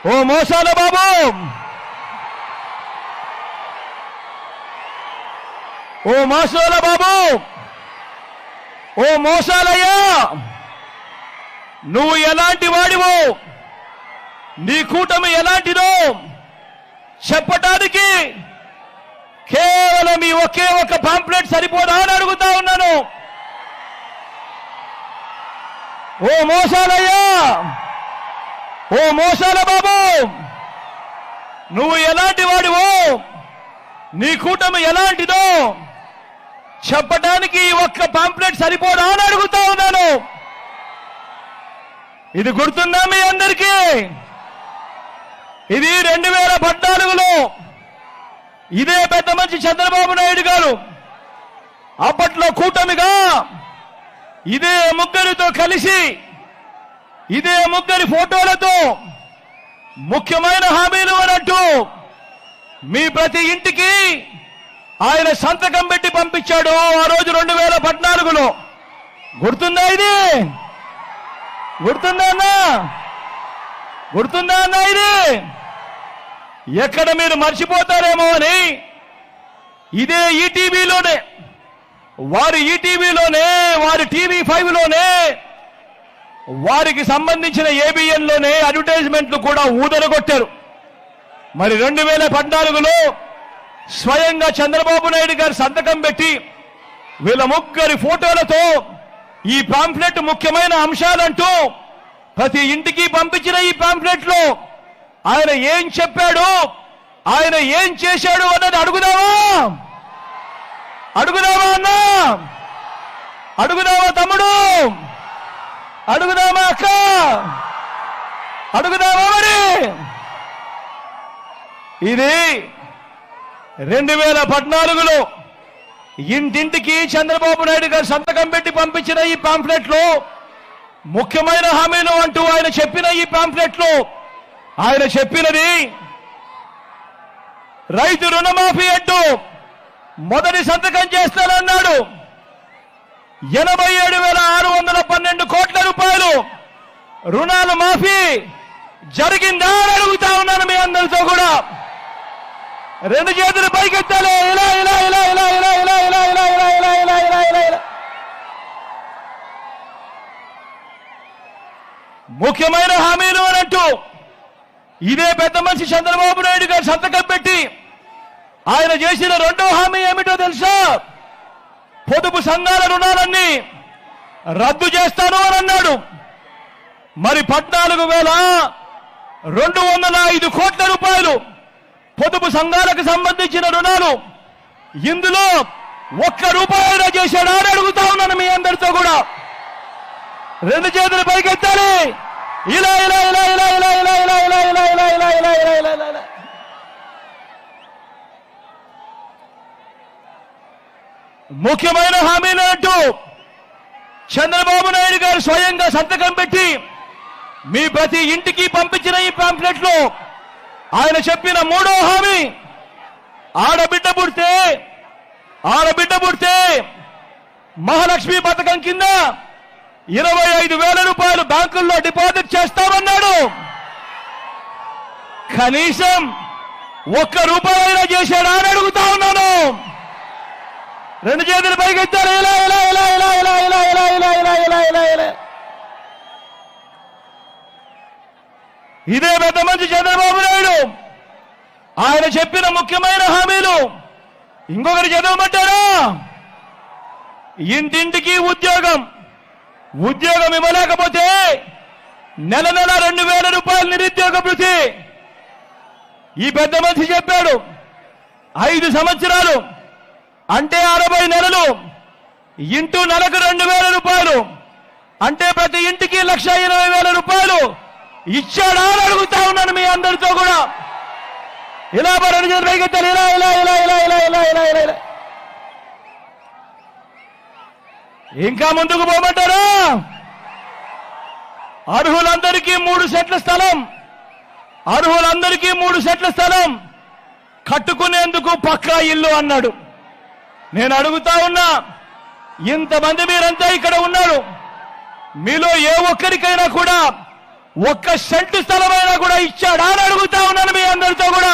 ఓ మోసాల బాబు, ఓ మోసాల బాబు, ఓ మోసాలయ్యా, నువ్వు ఎలాంటి వాడివో, నీ కూటమి ఎలాంటిదో చెప్పటానికి కేవలం ఈ ఒకే ఒక పాంప్లెట్ సరిపోదా అని అడుగుతా ఉన్నాను. ఓ మోసాలయ్యా, ఓ మోసాల బాబు, నువ్వు ఎలాంటి వాడివో, నీ కూటమి ఎలాంటిదో చెప్పడానికి ఒక్క పాంప్లెట్ సరిపోదా అని అడుగుతా ఉన్నాను. ఇది గుర్తుందా మీ అందరికీ? ఇది 2014లో ఇదే పెద్ద మనిషి చంద్రబాబు నాయుడు గారు అప్పట్లో కూటమిగా ఇదే ముగ్గురితో కలిసి, ఇదే ముగ్గురి ఫోటోలతో ముఖ్యమైన హామీలు అన్నట్టు మీ ప్రతి ఇంటికి ఆయన సంతకం పెట్టి పంపించాడు ఆ రోజు 2014లో. గుర్తుందా? ఇది గుర్తుందా అన్నా? గుర్తుందా అన్నా? ఇది ఎక్కడ మీరు మర్చిపోతారేమో అని ఇదే ఈటీవీలోనే, వారి ఈటీవీలోనే, వారి టీవీ5లోనే, వారికి సంబంధించిన ఏబిఎన్లోనే అడ్వర్టైజ్మెంట్లు కూడా ఊదరగొట్టారు. మరి 2014లో స్వయంగా చంద్రబాబు నాయుడు గారు సంతకం పెట్టి వీళ్ళ ముగ్గురి ఫోటోలతో ఈ పాంప్లెట్ ముఖ్యమైన అంశాలంటూ ప్రతి ఇంటికి పంపించిన ఈ పాంప్లెట్ లో ఆయన ఏం చెప్పాడు, ఆయన ఏం చేశాడు అన్నది అడుగుదామా? అడుగుదామా అన్నా? అడుగుదామా తమ్ముడు? అడుగుదామా అక్క? అడుగుదామా? మరి ఇది 2014లో ఇంటింటికి చంద్రబాబు నాయుడు గారు సంతకం పెట్టి పంపించిన ఈ పాంప్లెట్ లో ముఖ్యమైన హామీలు అంటూ ఆయన చెప్పిన ఈ పాంప్లెట్ లో ఆయన చెప్పినది రైతు రుణమాఫీ అంటూ మొదటి సంతకం చేస్తానన్నాడు. 87,612 కోట్ల రూపాయలు రుణాలు మాఫీ జరిగిందా అని అడుగుతా ఉన్నాను మీ అందరితో కూడా. రెండు చేతులు పైకెత్తాలి. ఇలా ఇలా ఇలా ఇలా ఇలా ఇలా ఇలా ఇలా ఇలా ఇలా ఇలా ఇలా ఇలా ఇలా ముఖ్యమైన హామీలు అనంటూ ఇదే పెద్ద మనిషి చంద్రబాబు నాయుడు గారు సంతకం పెట్టి ఆయన చేసిన రెండో హామీ ఏమిటో తెలుసా? పొదుపు సంఘాల రుణాలన్నీ రద్దు చేస్తాను అని అన్నాడు. మరి 14,205 కోట్ల రూపాయలు పొదుపు సంఘాలకు సంబంధించిన రుణాలు, ఇందులో ఒక్క రూపాయైనా చేశాడా అని అడుగుతా ఉన్నాను మీ అందరితో కూడా. రెండు చేతులు పైకెత్తాలి. ఇలా ఇలా ఇలా ఇలా ఇలా ఇలా ఇలా ఇలా ఇలా ఇలా ఇలా ఇలా ఇలా ఇలా ఇలా ఇలా ముఖ్యమైన హామీలు అంటూ చంద్రబాబు నాయుడు గారు స్వయంగా సంతకం పెట్టి మీ ప్రతి ఇంటికి పంపించిన ఈ పాంప్లెట్ లో ఆయన చెప్పిన మూడో హామీ, ఆడబిడ్డ పుడితే మహాలక్ష్మి పథకం కింద 25,000 రూపాయలు బ్యాంకుల్లో డిపాజిట్ చేస్తామన్నాడు. కనీసం ఒక్క రూపాయైనా చేశాడా అని అడుగుతా ఉన్నాను. రెండు చేతులు పైకెత్తారు. ఇలా ఇలా ఇలా ఇలా ఇలా ఇలా ఇలా ఇలా ఇలా ఇలా ఇలా ఇలా ఇదే పెద్ద మంచి చంద్రబాబు నాయుడు ఆయన చెప్పిన ముఖ్యమైన హామీలు ఇంకొకరు చదవమంటారా? ఇంటింటికి ఉద్యోగం ఇవ్వలేకపోతే నెల 2,000 రూపాయలు నిరుద్యోగ భృతి. ఈ పెద్ద మనిషి చెప్పాడు 5 సంవత్సరాలు అంటే 60 నెలలు ఇంటూ నెలకు 2,000 రూపాయలు అంటే ప్రతి ఇంటికి 1,20,000 రూపాయలు ఇచ్చాడా అని అడుగుతా ఉన్నాను మీ అందరితో కూడా. ఇలా రెండు చేతులు పైకెత్తాలి. ఇలా ఇలా ఇలా ఇలా ఇలా ఇలా ఇలా ఇలా ఇలా ఇంకా ముందుకు పోమంటారా? అర్హులందరికీ 3 సెట్ల స్థలం, అర్హులందరికీ 3 సెట్ల స్థలం కట్టుకునేందుకు పక్కా ఇల్లు అన్నాడు. నేను అడుగుతా ఉన్నా, ఇంతమంది మీరంతా ఇక్కడ ఉన్నారు, మీలో ఏ ఒక్కరికైనా కూడా ఒక్క సెంటు స్థలమైనా కూడా ఇచ్చాడా అని అడుగుతా ఉన్నాను మీ అందరితో కూడా.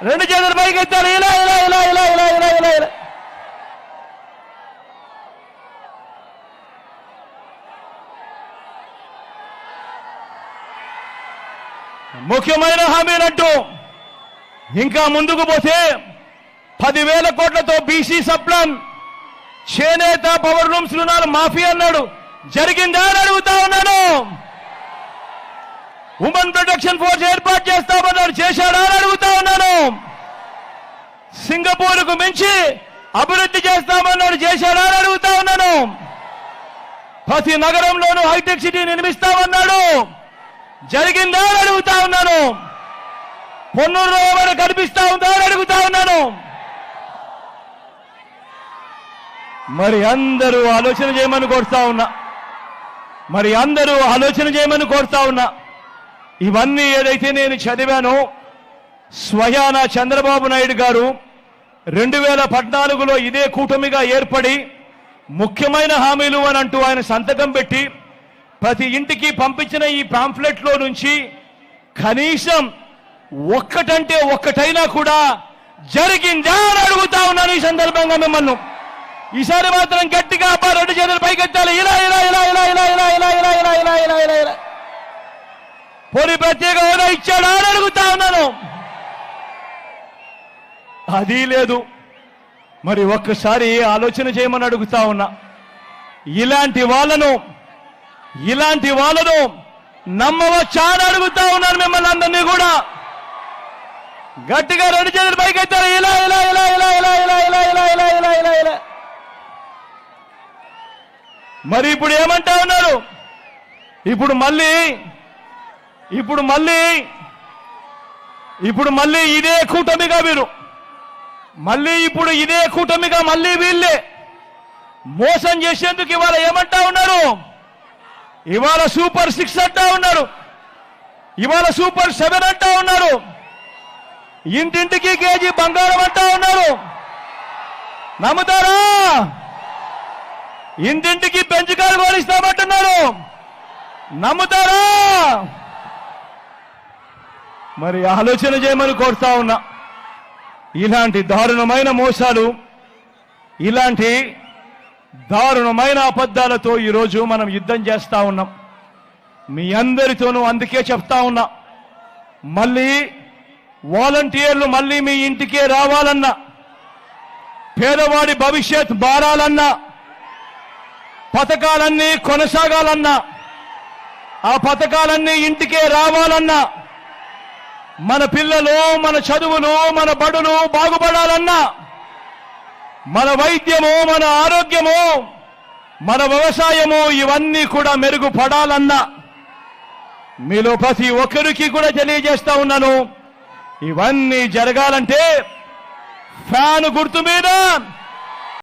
రెండు చేతులు పైకి ఎత్తారు. ఇలా ఇలా ఇలా ఇలా ఇలా ఇలా ఇలా ఇలా ముఖ్యమైన హామీలంటూ ఇంకా ముందుకు పోతే 10,000 కోట్లతో బీసీ సప్లాన్, చేనేత, పవర్ లూమ్స్ రుణాలు మాఫీ అన్నాడు. జరిగిందా అని అడుగుతా ఉన్నాను. ఉమెన్ ప్రొటెక్షన్ ఫోర్స్ ఏర్పాటు చేస్తామన్నాడు. చేశాడా అని అడుగుతా ఉన్నాను. సింగపూర్కు మించి అభివృద్ధి చేస్తామన్నాడు. చేశాడా అని అడుగుతా ఉన్నాను. ప్రతి నగరంలోనూ హైటెక్ సిటీ నిర్మిస్తామన్నాడు. జరిగిందా అని అడుగుతా ఉన్నాను. పొన్నూరులో ఏమైనా కనిపిస్తా ఉందా అని అడుగుతా ఉన్నాను. మరి అందరూ ఆలోచన చేయమని కోరుతా ఉన్నా. ఇవన్నీ ఏదైతే నేను చదివానో స్వయాన చంద్రబాబు నాయుడు గారు 2014లో ఇదే కూటమిగా ఏర్పడి ముఖ్యమైన హామీలు అని అంటూ ఆయన సంతకం పెట్టి ప్రతి ఇంటికి పంపించిన ఈ పాంఫ్లెట్లో నుంచి కనీసం ఒక్కటంటే ఒక్కటైనా కూడా జరిగిందా అని అడుగుతా ఉన్నాను. ఈ సందర్భంగా మిమ్మల్ని ఈసారి మాత్రం గట్టిగా రెండు చేతులు పైకెత్తాలి. ఇలా ఇలా ఇలా ఇలా ఇలా ఇలా ఇలా ఇలా ఇలా ఇలా ఇలా ఇలా ఇలా పోనీ ప్రత్యేక హోదా ఇచ్చాడా అని అడుగుతా ఉన్నాను. అది లేదు. మరి ఒక్కసారి ఆలోచన చేయమని అడుగుతా ఉన్నా. ఇలాంటి వాళ్ళను నమ్మవచ్చా అని అడుగుతా ఉన్నాను మిమ్మల్ని అందరినీ కూడా. గట్టిగా రెండు చేతులు పైకెత్తారు. ఇలా ఇలా ఇలా ఇలా ఇలా ఇలా ఇలా ఇలా ఇలా ఇలా ఇలా ఇలా మరి ఇప్పుడు ఏమంటా ఉన్నారు? ఇప్పుడు మళ్ళీ ఇదే కూటమిగా వీరు ఇదే కూటమిగా మళ్ళీ వీళ్ళే మోసం చేసేందుకు ఇవాళ ఏమంటా ఉన్నారు? ఇవాళ సూపర్ 6 అంటా ఉన్నారు. ఇవాళ సూపర్ 7 అంటా ఉన్నారు. ఇంటింటికి కేజీ బంగారం అంటా ఉన్నారు. నమ్ముతారా? ఇంటింటికి పెంచుకాలు కోరిస్తామంటున్నారు. నమ్ముతారా? మరి ఆలోచన చేయమని కోరుతా ఉన్నా. ఇలాంటి దారుణమైన మోసాలు, ఇలాంటి దారుణమైన అబద్ధాలతో ఈరోజు మనం యుద్ధం చేస్తా ఉన్నాం. మీ అందరితోనూ అందుకే చెప్తా ఉన్నా, మళ్ళీ వాలంటీర్లు మళ్ళీ మీ ఇంటికే రావాలన్నా, పేదవాడి భవిష్యత్ మారాలన్నా, పథకాలన్నీ కొనసాగాలన్నా, ఆ పథకాలన్నీ ఇంటికే రావాలన్నా, మన పిల్లలు, మన చదువులు, మన బడులు బాగుపడాలన్నా, మన వైద్యము, మన ఆరోగ్యము, మన వ్యవసాయము ఇవన్నీ కూడా మెరుగుపడాలన్నా మీలో ప్రతి ఒక్కరికి కూడా తెలియజేస్తా ఉన్నాను. ఇవన్నీ జరగాలంటే ఫ్యాన్ గుర్తు మీద